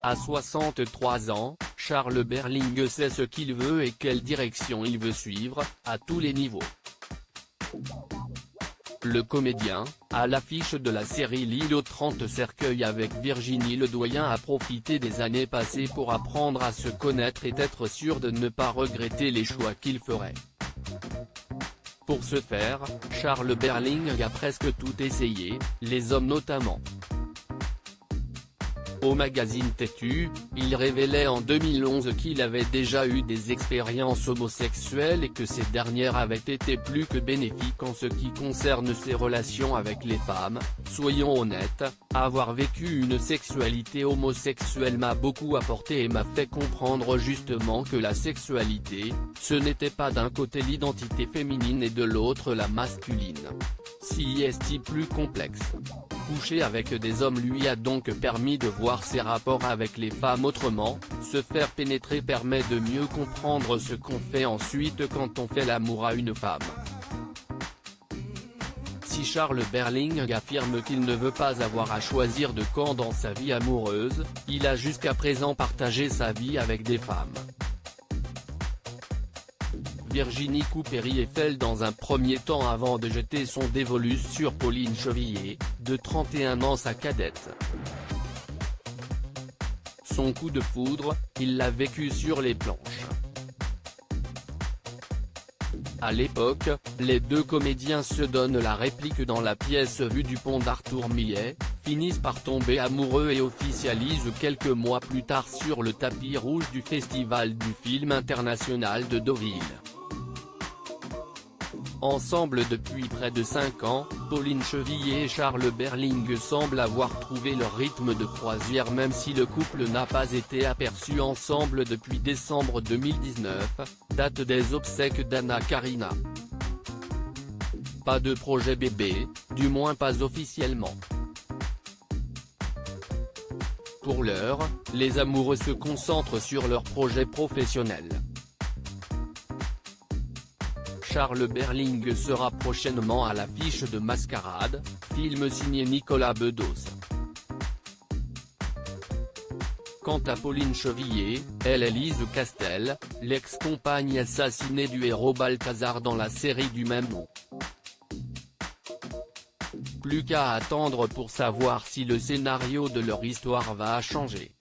À 63 ans, Charles Berling sait ce qu'il veut et quelle direction il veut suivre, à tous les niveaux. Le comédien, à l'affiche de la série L'île aux 30 cercueils avec Virginie Ledoyen, a profité des années passées pour apprendre à se connaître et être sûr de ne pas regretter les choix qu'il ferait. Pour ce faire, Charles Berling a presque tout essayé, les hommes notamment. Au magazine Têtu, il révélait en 2011 qu'il avait déjà eu des expériences homosexuelles et que ces dernières avaient été plus que bénéfiques en ce qui concerne ses relations avec les femmes. Soyons honnêtes, avoir vécu une sexualité homosexuelle m'a beaucoup apporté et m'a fait comprendre justement que la sexualité, ce n'était pas d'un côté l'identité féminine et de l'autre la masculine. Si est-il plus complexe. Coucher avec des hommes lui a donc permis de voir ses rapports avec les femmes autrement. Se faire pénétrer permet de mieux comprendre ce qu'on fait ensuite quand on fait l'amour à une femme. Si Charles Berling affirme qu'il ne veut pas avoir à choisir de camp dans sa vie amoureuse, il a jusqu'à présent partagé sa vie avec des femmes. Virginie Coupéry-Eiffel dans un premier temps avant de jeter son dévolu sur Pauline Chevillier, de 31 ans, sa cadette. Son coup de foudre, il l'a vécu sur les planches. À l'époque, les deux comédiens se donnent la réplique dans la pièce Vue du pont d'Arthur Millet, finissent par tomber amoureux et officialisent quelques mois plus tard sur le tapis rouge du Festival du film international de Deauville. Ensemble depuis près de 5 ans, Pauline Chevillier et Charles Berling semblent avoir trouvé leur rythme de croisière même si le couple n'a pas été aperçu ensemble depuis décembre 2019, date des obsèques d'Anna Karina. Pas de projet bébé, du moins pas officiellement. Pour l'heure, les amoureux se concentrent sur leurs projets professionnels. Charles Berling sera prochainement à l'affiche de Mascarade, film signé Nicolas Bedos. Quant à Pauline Chevillier, elle est Lise Castel, l'ex-compagne assassinée du héros Balthazar dans la série du même nom. Plus qu'à attendre pour savoir si le scénario de leur histoire va changer.